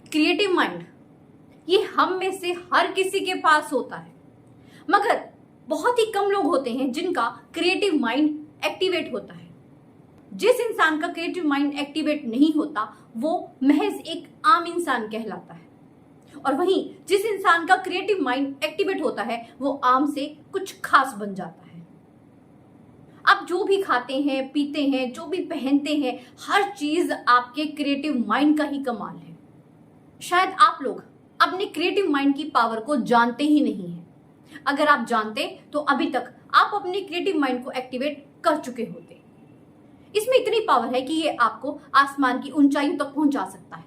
Creative mind ये हम में से हर किसी के पास होता है, मगर बहुत ही कम लोग होते हैं जिनका क्रिएटिव माइंड एक्टिवेट होता है। जिस इंसान का क्रिएटिव माइंड एक्टिवेट नहीं होता वो महज एक आम इंसान कहलाता है, और वहीं जिस इंसान का क्रिएटिव माइंड एक्टिवेट होता है वो आम से कुछ खास बन जाता है। आप जो भी खाते हैं, पीते हैं, जो भी पहनते हैं, हर चीज आपके क्रिएटिव माइंड का ही कमाल है। शायद आप लोग अपने क्रिएटिव माइंड की पावर को जानते ही नहीं हैं। अगर आप जानते तो अभी तक आप अपने क्रिएटिव माइंड को एक्टिवेट कर चुके होते। इसमें इतनी पावर है कि ये आपको आसमान की ऊंचाइयों तक पहुंचा सकता है।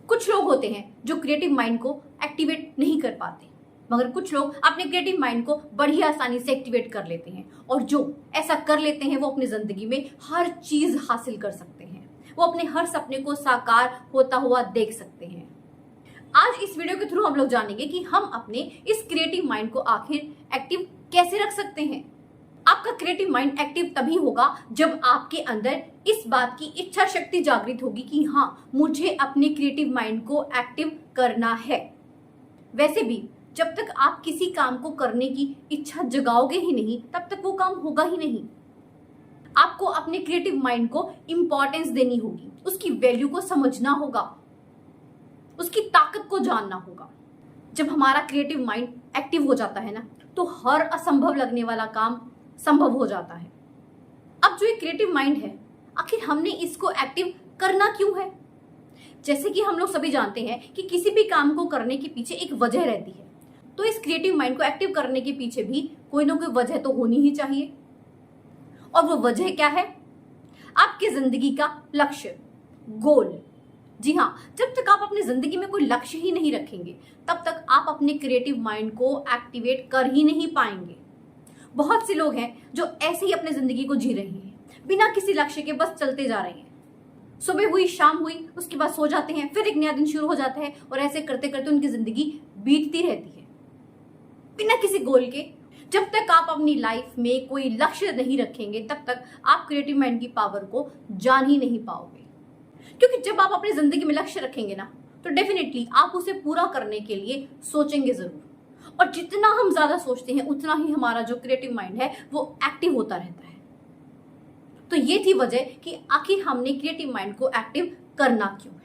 कुछ लोग होते हैं जो क्रिएटिव माइंड को एक्टिवेट नहीं कर पाते, मगर कुछ लोग अपने क्रिएटिव माइंड को बड़ी आसानी से एक्टिवेट कर लेते हैं, और जो ऐसा कर लेते हैं वो अपनी जिंदगी में हर चीज हासिल कर सकते हैं। वो अपने हर सपने को साकार होता हुआ देख सकते हैं। आज इस वीडियो के थ्रू हम लोग जानेंगे कि हम अपने इस क्रिएटिव माइंड को आखिर एक्टिव कैसे रख सकते हैं। आपका क्रिएटिव माइंड एक्टिव तभी होगा जब आपके अंदर इस बात की इच्छा शक्ति जागृत होगी कि हाँ, मुझे अपने क्रिएटिव माइंड को एक्टिव करना है। वैसे भी जब तक आप किसी काम को करने की इच्छा जगाओगे ही नहीं, तब तक वो काम होगा ही नहीं। आपको अपने क्रिएटिव माइंड को इंपॉर्टेंस देनी होगी, उसकी वैल्यू को समझना होगा, उसकी ताकत को जानना होगा। जब हमारा क्रिएटिव माइंड एक्टिव हो जाता है ना, तो हर असंभव लगने वाला काम संभव हो जाता है। अब जो ये क्रिएटिव माइंड है, आखिर हमने इसको एक्टिव करना क्यों है? जैसे कि हम लोग सभी जानते हैं कि किसी भी काम को करने के पीछे एक वजह रहती है, तो इस क्रिएटिव माइंड को एक्टिव करने के पीछे भी कोई ना कोई वजह तो होनी ही चाहिए। और वो वजह क्या है? आपकी जिंदगी का लक्ष्य, गोल। जी हाँ, जब तक आप अपनी जिंदगी में कोई लक्ष्य ही नहीं रखेंगे, तब तक आप अपने क्रिएटिव माइंड को एक्टिवेट कर ही नहीं पाएंगे। बहुत से लोग हैं जो ऐसे ही अपनी जिंदगी को जी रहे हैं, बिना किसी लक्ष्य के बस चलते जा रहे हैं। सुबह हुई, शाम हुई, उसके बाद सो जाते हैं, फिर एक नया दिन शुरू हो जाता है, और ऐसे करते करते उनकी जिंदगी बीतती रहती है बिना किसी गोल के। जब तक आप अपनी लाइफ में कोई लक्ष्य नहीं रखेंगे, तब तक आप क्रिएटिव माइंड की पावर को जान ही नहीं पाओगे। क्योंकि जब आप अपनी जिंदगी में लक्ष्य रखेंगे ना, तो डेफिनेटली आप उसे पूरा करने के लिए सोचेंगे जरूर, और जितना हम ज्यादा सोचते हैं उतना ही हमारा जो क्रिएटिव माइंड है वो एक्टिव होता रहता है। तो ये थी वजह कि आखिर हमने क्रिएटिव माइंड को एक्टिव करना क्यों है।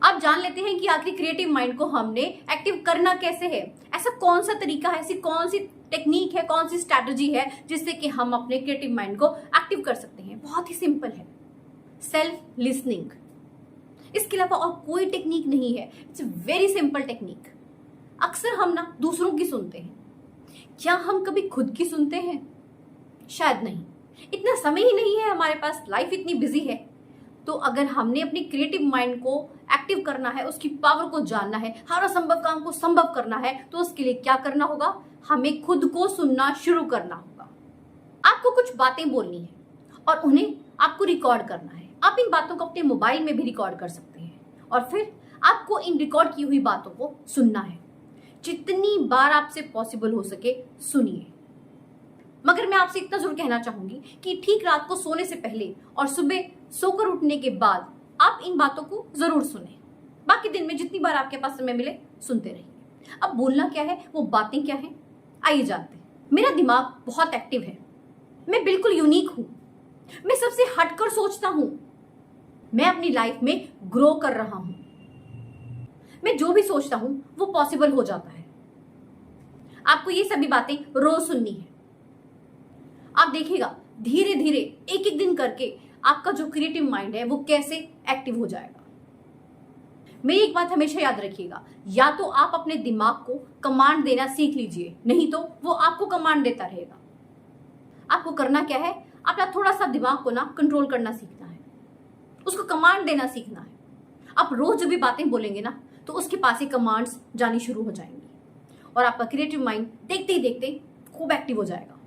अब जान लेते हैं कि आखिर क्रिएटिव माइंड को हमने एक्टिव करना कैसे है। ऐसा कौन सा तरीका है, ऐसी कौन सी टेक्निक है, कौन सी स्ट्रैटेजी है जिससे कि हम अपने क्रिएटिव माइंड को एक्टिव कर सकते हैं। बहुत ही सिंपल है, सेल्फ लिसनिंग। इसके अलावा और कोई टेक्निक नहीं है। It's a very simple technique. अक्सर हम ना दूसरों की सुनते हैं, क्या हम कभी खुद की सुनते हैं? शायद नहीं। इतना समय ही नहीं है हमारे पास, लाइफ इतनी बिजी है। तो अगर हमने अपने क्रिएटिव माइंड को एक्टिव करना है, उसकी पावर को जानना है, हर असंभव काम को संभव करना है, तो उसके लिए क्या करना होगा? हमें खुद को सुनना शुरू करना होगा। आपको कुछ बातें बोलनी है और उन्हें आपको रिकॉर्ड करना है। आप इन बातों को अपने मोबाइल में भी रिकॉर्ड कर सकते हैं, और फिर आपको इन रिकॉर्ड की हुई बातों को सुनना है। जितनी बार आपसे पॉसिबल हो सके सुनिए। मगर मैं आपसे इतना जरूर कहना चाहूंगी कि ठीक रात को सोने से पहले और सुबह सोकर उठने के बाद आप इन बातों को जरूर सुने। बाकी दिन में जितनी बार आपके पास समय मिले सुनते रहिए। अब बोलना क्या है, वो बातें क्या है, आइए जानते हैं। मेरा दिमाग बहुत एक्टिव है, मैं बिल्कुल यूनिक हूं, मैं सबसे हटकर सोचता हूं, मैं अपनी लाइफ में ग्रो कर रहा हूं, मैं जो भी सोचता हूं वो पॉसिबल हो जाता है। आपको ये सभी बातें रोज सुननी है। आप देखिएगा धीरे धीरे एक एक दिन करके आपका जो क्रिएटिव माइंड है वो कैसे एक्टिव हो जाएगा। मेरी एक बात हमेशा याद रखिएगा, या तो आप अपने दिमाग को कमांड देना सीख लीजिए, नहीं तो वो आपको कमांड देता रहेगा। आपको करना क्या है, अपना थोड़ा सा दिमाग को ना कंट्रोल करना सीखना है, उसको कमांड देना सीखना है। आप रोज जब भी बातें बोलेंगे ना, तो उसके पास ही कमांड्स जानी शुरू हो जाएंगी, और आपका क्रिएटिव माइंड देखते ही देखते खूब एक्टिव हो जाएगा।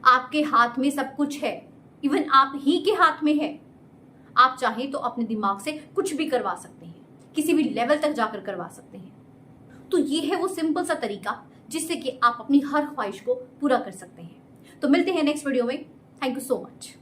आपके हाथ में सब कुछ है, इवन आप ही के हाथ में है। आप चाहें तो अपने दिमाग से कुछ भी करवा सकते हैं, किसी भी लेवल तक जाकर करवा सकते हैं। तो ये है वो सिंपल सा तरीका जिससे कि आप अपनी हर ख्वाहिश को पूरा कर सकते हैं। तो मिलते हैं नेक्स्ट वीडियो में। Thank you so much.